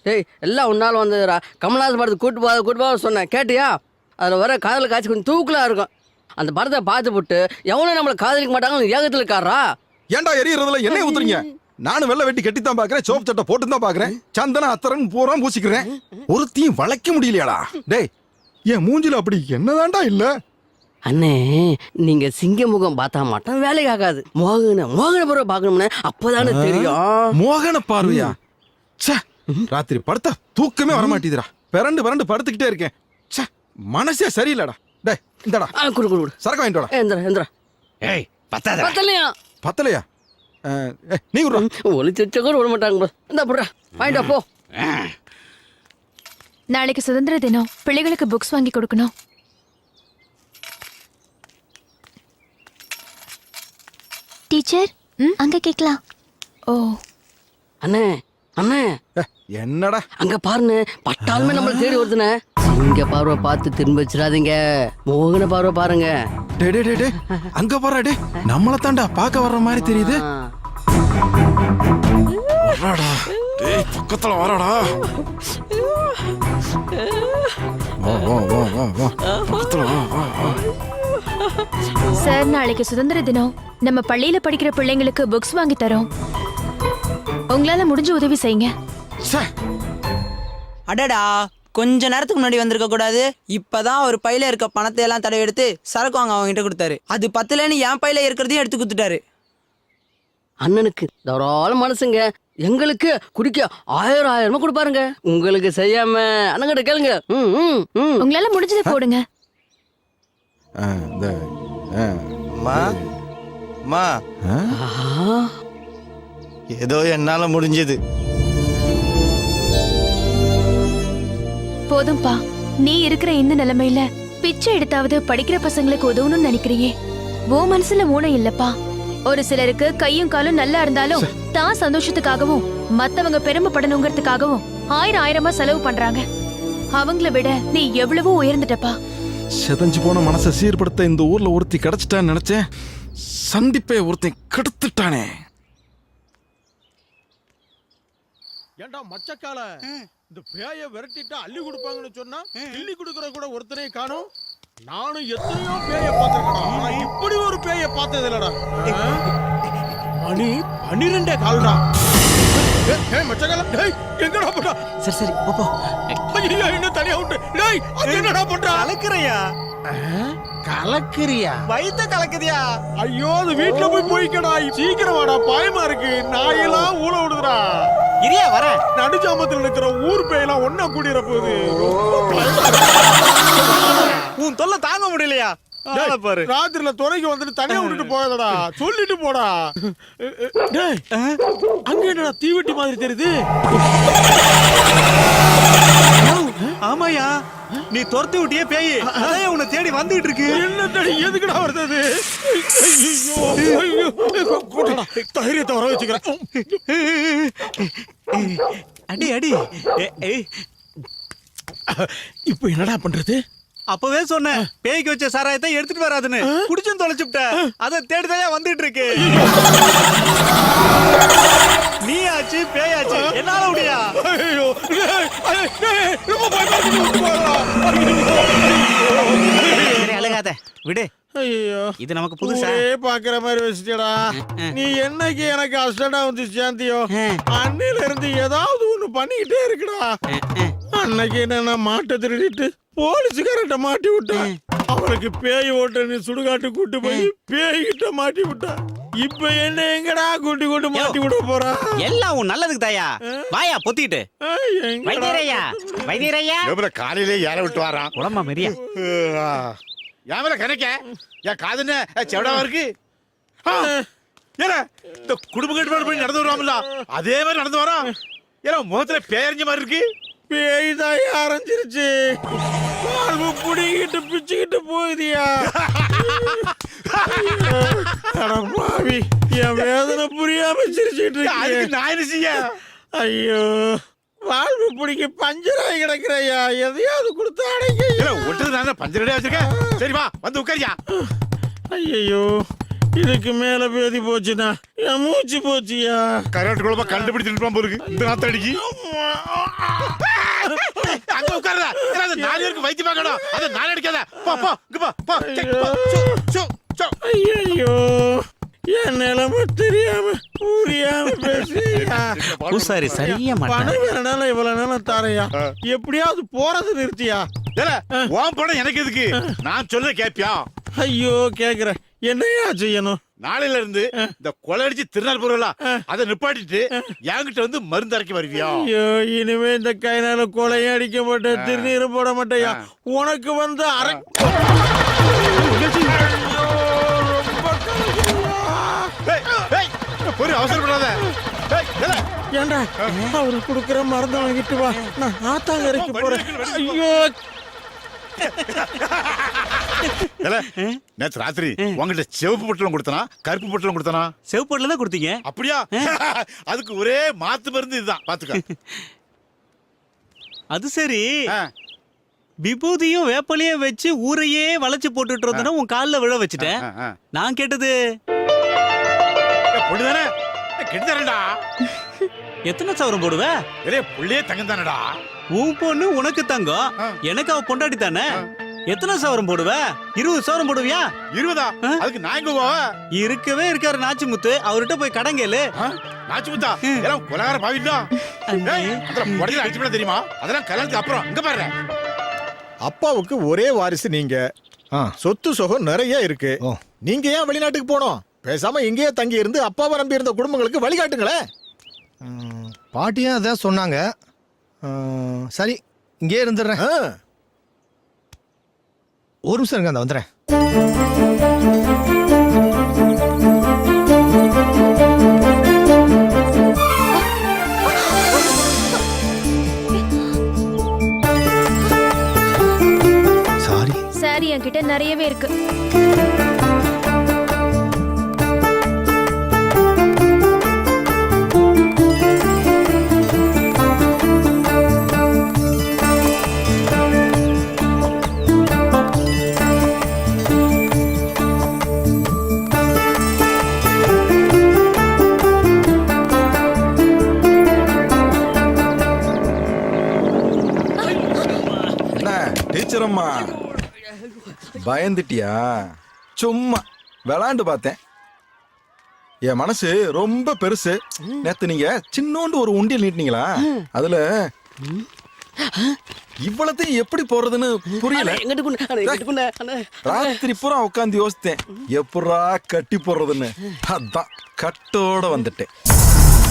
டேய் எல்லாம் உன்னால வந்ததுடா. கமல்ஹாசன் படத்துக்கு கூட்டு போக சொன்னேன், கேட்டியா? அதில் வர காதல் காட்சி கொஞ்சம் தூக்கலாக இருக்கும். அந்த படத்தை பார்த்து போட்டு எவனும் நம்மளை காதலிக்க மாட்டாங்க ஏகத்தில் இருக்காரா? ஏன்டா எரியறதுல எண்ணெய் ஊத்துறீங்க? நானும் வெள்ளை வெட்டி கட்டி தான் பாக்குறேன், சோப் சட்டை போட்டு தான் பாக்குறேன், சந்தன அத்தரன் பூரா பூசிக்கிறேன். ஒருத்தையும் வளைக்க முடியலையாடா? டேய் என் மூஞ்சில அப்படி என்னதான்டா இல்ல? அண்ணே, நீங்க சிங்க முகம் பார்த்தா மட்டும் வேலைக்கு ஆகாது. மோகன பருவ பார்க்கணும்னு அப்பதானே தெரியும். மோகன பார்வையா? ச்சே, ராத்திரி படுத்தா தூக்கமே வரமாட்டேதுடா. பிறண்டு படுத்துக்கிட்டே இருக்கேன். ச்சே, மனசே சரியில்லடா. டேய் இந்தடா குடு சரக்கு வாங்கிட்டு வாடா. எந்திரா. ஏய் பத்தாத. பத்தலையா? நீ ஒளிச்ச கூட விட மாட்டாங்க. இந்த புடுறா, வாங்கிட்டா போ. நாளைக்கு சுதந்திர தினம், பிள்ளைகளுக்கு புக்ஸ் வாங்கி கொடுக்கணும். டீச்சர் அங்க கேக்கலாம். ஓ அண்ணே அண்ணே, என்னடா அங்க பாருன்னு பட்டாலுமே நம்மள தேடி வருதுண்ணே. சிங்க பார்வை பார்த்து திரும்ப வச்சிடாதீங்க, மோகன பார்வை பாருங்க. டே அங்க பாரு, டே நம்மள தாண்டா பாக்க வர்ற மாதிரி தெரியுது. வராடா, டேய் பக்கத்துல வராடா. வா பக்கத்துல வா. சார், நாளைக்கு சுதந்திர தினம், நம்ம பள்ளியில படிக்கிற பிள்ளைங்களுக்கு புக்ஸ் வாங்கி தரோம். உங்களால முடிஞ்ச உதவி செய்யுங்க. அடடா, கொஞ்ச நேரத்துக்கு முன்னாடி வந்திருக்க கூடாது. இப்பதான் ஒரு பையில இருக்க பணத்தை எல்லாம் தடவை எடுத்து சரக்கு வாங்க அவங்க கிட்ட கொடுத்தாரு. அது பத்துலன்னு என் பையில இருக்கிறதையும் எடுத்து கொடுத்துட்டாரு. அண்ணனுக்கு தாராள மனசுங்க. எங்களுக்கு குடிக்க 1000 கொடுப்பாருங்க. உங்களுக்கு செய்யாம அண்ணங்கிட்ட கேளுங்க. உங்களால முடிஞ்சதை போடுங்க. ஏதோ என்னால முடிஞ்சது. போதும்பா, நீ இருக்கிற இந்த நிலைமையில பிச்சை எடுத்தாவது படிக்கிற பசங்களுக்கு உதவணும்னு நினைக்கிறியே. ஓ மனசுல ஊனம் இல்லப்பா. ஒரு சிலருக்கு கையும் காலும் நல்லா இருந்தாலும் தான் சந்தோஷத்துக்காகவும் மத்தவங்க பெருமைப்படணுங்கிறதுக்காகவும் ஆயிரமா செலவு பண்றாங்க. அவங்கள விட நீ எவ்வளவோ உயர்ந்துட்டப்பா. செதஞ்சு போன மனசை சீர்படுத்த இந்த ஊர்ல ஒருத்தி கிடைச்சிட்டான்னு நினைச்சேன். சந்திப்பே ஒருத்தன் கெடுத்துட்டானே. ஏண்டா மச்சக்கால, இந்த பேய விரட்டிட்டா அள்ளி கொடுப்பாங்கன்னு சொன்னா கிள்ளி கொடுக்கற கூட ஒருத்தரையும் காணோம். நானும் எத்தனையோ பேய பார்த்திருக்கேன், ஆனா இப்படி ஒரு பேய பார்த்தது இல்லடா. மணி 12 கால்டா. ஏய் மச்சக்கால, டேய் எங்கடா போடா? சரி போ. ஐயோ, இன்னும் தனியா விட்டு. டேய் அது என்னடா பண்றா? கலக்குறியா? கலக்குறியா? வயித்த கலக்குதியா? ஐயோ, அது வீட்டுல போய்க்கடா. சீக்கிரம் வாடா, பயமா இருக்கு. நாயெல்லாம் ஊழ விடுதுடா. இரியா வர. நடுஜாமத்துல இருக்கிற ஊர் பேயெல்லாம் ஒன்னா கூடிற போகுது. உன் தொல்லை தாங்க முடியலையா? பாரு, ராத்திரில துறைக்கு வந்துட்டு தனியா விட்டுட்டு போயதடா. சொல்லிட்டு போடா. டேய், அங்க என்னடா தீவெட்டி மாதிரி தெரியுது? ஆமாயா, நீ துரத்தி விட்டியே பேய், அதான் உன்னை தேடி வந்துட்டு இருக்கு. என்ன தேடி எதுக்குடா வருது? ஐயோ, தைரியத்தை வர வச்சுக்கிறேன். அடி. இப்ப என்னடா பண்றது? அப்பவே சொன்னேன், பேய்க்கு வச்ச சாராயத்தை எடுத்துட்டு வராதுன்னு. குடிச்சும் தொலைச்சுட்ட. அதை தேடிதான் வந்துட்டு இருக்கு. நீ ஆச்சு பேயாச்சு, என்னால முடியா? ஐயோ, அழுகாத, விடு. ஐயோ, இது நமக்கு புதுசா பாக்குற மாதிரி வச்சுட்டா. நீ என்னைக்கு எனக்கு அஸ்டண்டா வந்து சேர்ந்தியோ, அன்னையில இருந்து ஏதாவது ஒண்ணு பண்ணிக்கிட்டே இருக்குடா. அன்னைக்கு என்ன மாட்டை திருடிட்டு போலீஸுக்காரட்ட மாட்டி விட்டான். அவனுக்கு பேய் ஓட்ட நீ சுடுகாட்டு கூட்டு போய் பேய்கிட்ட மாட்டி விட்டா. இப்ப என்ன எங்கடா கூட்டி மாட்டி விட போறா? எல்லாம் உன் நல்லதுக்கு தாயா. வாயா பொத்திட்டு. வைத்தியரையா காலையிலே யார விட்டு வரான் உடம்பா மெரியா. யாமல கணக்க என் காதுன்னு செவடாவா இருக்கு. ஏன்னா இந்த குடும்ப கட்டுப்பாடு போய் நடந்து வருவாங்கல்ல, அதே மாதிரி நடந்து வரான். ஏன்னா முகத்துல பேரஞ்ச மாதிரி இருக்கு. பேய் தான் அரைஞ்சிருச்சு. புடிங்கிட்டு பிச்சுக்கிட்டு போகுதியா? பாவி, என் வேதனை புரியாம சிரிச்சுட்டு இருக்கு. நான் என்ன செய்ய? ஐயோ, வாழ்வு பிடிக்க பஞ்சராய் கிடக்குறையா. எதையாவது கொடுத்து அடைக்க. ஒட்டுது நான் பஞ்சரடியா வச்சிருக்கேன். சரி வா வந்து உட்காரியா. ஐயோ, இதுக்கு மேல பேதி போச்சுனா என் மூச்சு போச்சியா. கரண்ட் குழப்ப கண்டுபிடிச்சிட்டு போருக்கு இந்த நாத்தடிக்கு அங்க உட்கார்றா. ஏன்னா 4 பேருக்கு வைத்தியம் பார்க்கணும். அத நான் அடிக்காத. போ போ இங்க போ போ. So so. ஐயோ என் நிலைமை தெரியாம புரியாம பேசியா. பூசாரி சரியா மாட்டான். பணம் வேணாலும் இவ்வளவு நேரம் தாரையா. எப்படியாவது போறது நிறுத்தியா. ஏல உன் பணம் எனக்கு எதுக்கு? நான் சொல்ல கேப்பியா? ஐயோ கேக்குறேன், என்னையா செய்யணும்? நாளையில இருந்து இந்த கொலை அடிச்சு திருநாள் பொருளா அதை நிப்பாட்டிட்டு என்கிட்ட வந்து மருந்து அரைக்க வருவியா? ஐயோ இனிமே இந்த கைனால கொலையும் அடிக்க மாட்டேன், திருநீரும் போட மாட்டேயா. உனக்கு வந்து ஒரு அவசரப்படாத. ஏண்டா அவரு குடுக்கற மருந்து வாங்கிட்டு வா, நான் ஆத்தாங்கரைக்கு போறேன். ஐயோ நேத்து ராத்திரி உங்ககிட்ட சிவப்பு பொட்டலம் கொடுத்தனா கருப்பு பொட்டலம் கொடுத்தனா? செவப்போட்ல தான் கொடுத்தீங்க. அப்படியா? அதுக்கு ஒரே மாத்து மருந்து இதுதான், பாத்துக்க. அது சரி, ஆ. விபூதியும் வேப்பலையும் வச்சு ஊரையே வளைச்சு போட்டுட்டு இருந்தனா உன் கால்ல விழ வச்சுட்டேன். ஆ, ஆ. நான் கேட்டது பொண்ணுதானே கெடுத்தானடா. எத்தனை சவரம் போடுவ? ஒரே புள்ளையே தங்கம் தானடா. உன் பொண்ணு உனக்கு தங்கம், எனக்கு அவ பொண்டாட்டி தானே. எத்தனை சவரம் போடுவ? 20 சவரம் போடுவியா? 20? அதுக்கு நான் எங்க போவ? இருக்கவே இருக்காரு நாச்சிமுத்து, அவர்கிட்ட போய் கடன் கேளு. நாச்சு முத்தா எல்லாம் கொலகார பாவிடா. அதெல்லாம் உடனே அடிச்சு விட தெரியுமா? அதெல்லாம் கல்யாணத்துக்கு அப்புறம் இங்க பாரு. அப்பாவுக்கு ஒரே வாரிசு நீங்க. சொத்து சுகம் நிறைய இருக்கு. நீங்க ஏன் வெளிநாட்டுக்கு போனோம்? பேசாம இங்கேயே தங்கி இருந்து அப்பாவை நம்பி இருந்த குடும்பங்களுக்கு வழிகாட்டுங்களேன். பாட்டியும் அதான் சொன்னாங்க. சரி இங்கே இருந்துடுறேன். ஒரு நிமிஷம் இருங்க, அந்த வந்துடுறேன். சாரி. சாரி என்கிட்ட நிறையவே இருக்கு. டீச்சர் அம்மா பயந்துட்டியா? சும்மா விளாண்டு பார்த்தேன். என் மனசு ரொம்ப பெருசு. நேத்து நீங்க சின்னோண்டு ஒரு உண்டியல் நீட்டினீங்களா, அதுல இவ்வளத்தையும் எப்படி போடுறதுன்னு புரியல. ராத்திரி பூரா உட்காந்து யோசித்தேன் எப்படா கட்டி போடுறதுன்னு. அதான் கட்டோட வந்துட்டேன்.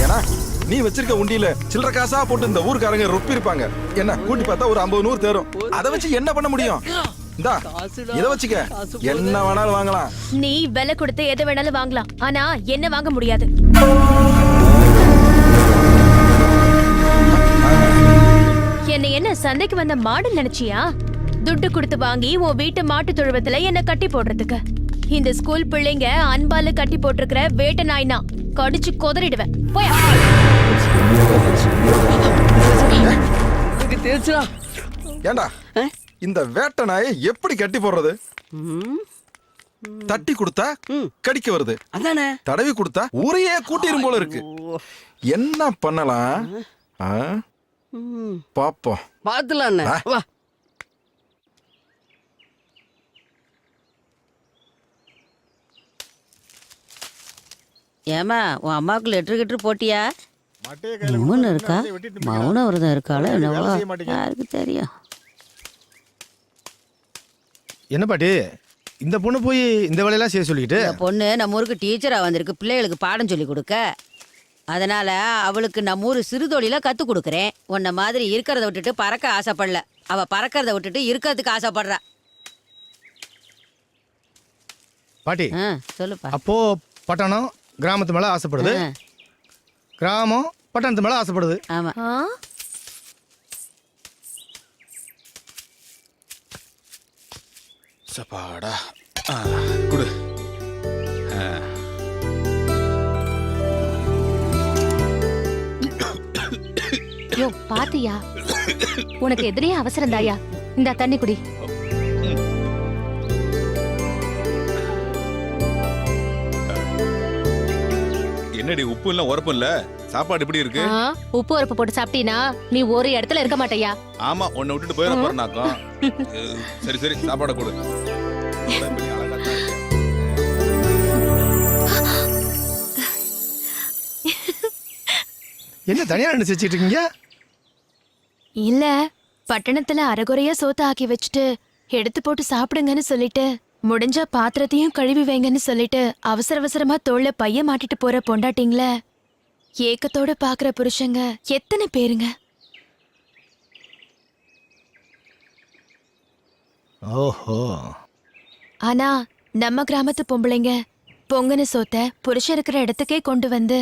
ஏன்னா நீ வச்சிருக்க உண்டியில சில்லற காசா போட்டு இந்த ஊருக்காரங்க ரொப்பி இருப்பாங்க. என்ன கூட்டி பார்த்தா ஒரு 50-100 தேரும். அதை வச்சு என்ன பண்ண முடியும்? இந்தா இத வச்சுக்க, என்ன வேணாலும் வாங்கலாம். நீ விலை கொடுத்து எதை வேணாலும் வாங்கலாம், ஆனா என்ன வாங்க முடியாது. என்னை என்ன சந்தைக்கு வந்த மாடு நினைச்சியா? துட்டு கொடுத்து வாங்கி உன் வீட்டு மாட்டு தொழுவத்துல என்ன கட்டி போடுறதுக்கு. இந்த ஸ்கூல் பிள்ளைங்க அன்பால கட்டி போட்டிருக்கிற வேட்டை நாய்னா கடிச்சு கொதறிடுவேன். போயா. ஏண்டா இந்த வேட்டை நாயை எப்படி கட்டி போடுறது? தட்டி கொடுத்தா கடிக்க வருது, அதானே தடவி கொடுத்தா ஊரையே கூட்டிரும் போல இருக்கு. என்ன பண்ணலாம்? பாப்போம். பாத்துலாம். வா. ஏமா உன் அம்மாவுக்கு லெட்டர் போட்டியா? மட்டைய கையில முன்னு இருக்கா, வெட்டிட்டு மௌன விரதம் இருக்காளோ என்னவோ வேலை செய்ய மாட்டீங்க. யாருக்கு தெரியும். என்ன பாட்டி, இந்த பொண்ணு போய் இந்த வேலையெல்லாம் செய்ய சொல்லிக்கிட்டு? இந்த பொண்ணு நம்ம ஊருக்கு டீச்சரா வந்திருக்கு, பிள்ளைகளுக்கு பாடம் சொல்லி கொடுக்க. அதனால அவளுக்கு நம்ம ஊர் சிறுதொழில கத்து கொடுக்குறேன். உன்ன மாதிரி இருக்கிறத விட்டுட்டு பறக்க ஆசைப்படல, அவ பறக்கிறத விட்டுட்டு இருக்கிறதுக்கு ஆசைப்படுறா. பாட்டி சொல்லுப்பா. அப்போ பட்டணம் கிராமத்து மேல ஆசைப்படுது, கிராமம் பட்டணத்து மேல ஆசைப்படுது. ஆமா. சப்பாடா குடு. யோ பாத்தியா, உனக்கு எதிரே அவசரம் தாயா. இந்த தண்ணி குடி. என்னடி உப்பு இல்ல உரப்பு இல்ல சாப்பாடு எப்படி இருக்கு உப்பு உரப்பு போட்டு சாப்பிட்டீனா நீ ஒரு இடத்துல இருக்க மாட்டேயா. ஆமா உன்னை விட்டுட்டு போயிட போறேனாக்கும். சரி சரி சாப்பாடை கொடு. நீ அழகா தான் இருக்க. என்ன தனியா நின்று சிரிச்சிட்டு இருக்கீங்க? இல்ல பட்டணத்துல அரைகுறையா சோத்த ஆக்கி வச்சுட்டு எடுத்து போட்டு சாப்பிடுங்கன்னு சொல்லிட்டு முடிஞ்சா பாத்திரத்தையும் கழுவி வைங்கன்னு சொல்லிட்டு அவசர அவசரமா தோள்ல பைய மாட்டிட்டு போற பொண்டாட்டிங்கள ஏக்கத்தோட பாக்குற புருஷங்க எத்தனை பேருங்க? ஓஹோ. ஆனா நம்ம கிராமத்து பொம்பளைங்க பொங்கன சோத்த புருஷன் இருக்கிற இடத்துக்கே கொண்டு வந்து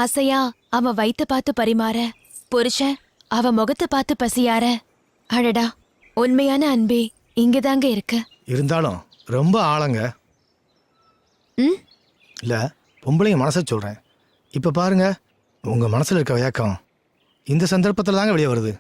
ஆசையா அவன் வயித்த பார்த்து பரிமாற, புருஷன் அவ முகத்தை பார்த்து பசியார. அடடா, உண்மையான அன்பே இங்கதாங்க இருக்கு. இருந்தாலும் ரொம்ப ஆழங்க. ம்? இல்ல பொம்பளைங்க மனசை சொல்றேன். இப்ப பாருங்க, உங்க மனசுல இருக்க ஏக்கம் இந்த சந்தர்ப்பத்துல தாங்க வெளியே வருது.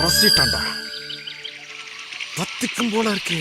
உரசிட்டான்டா. பத்திக்கும் போல இருக்கே.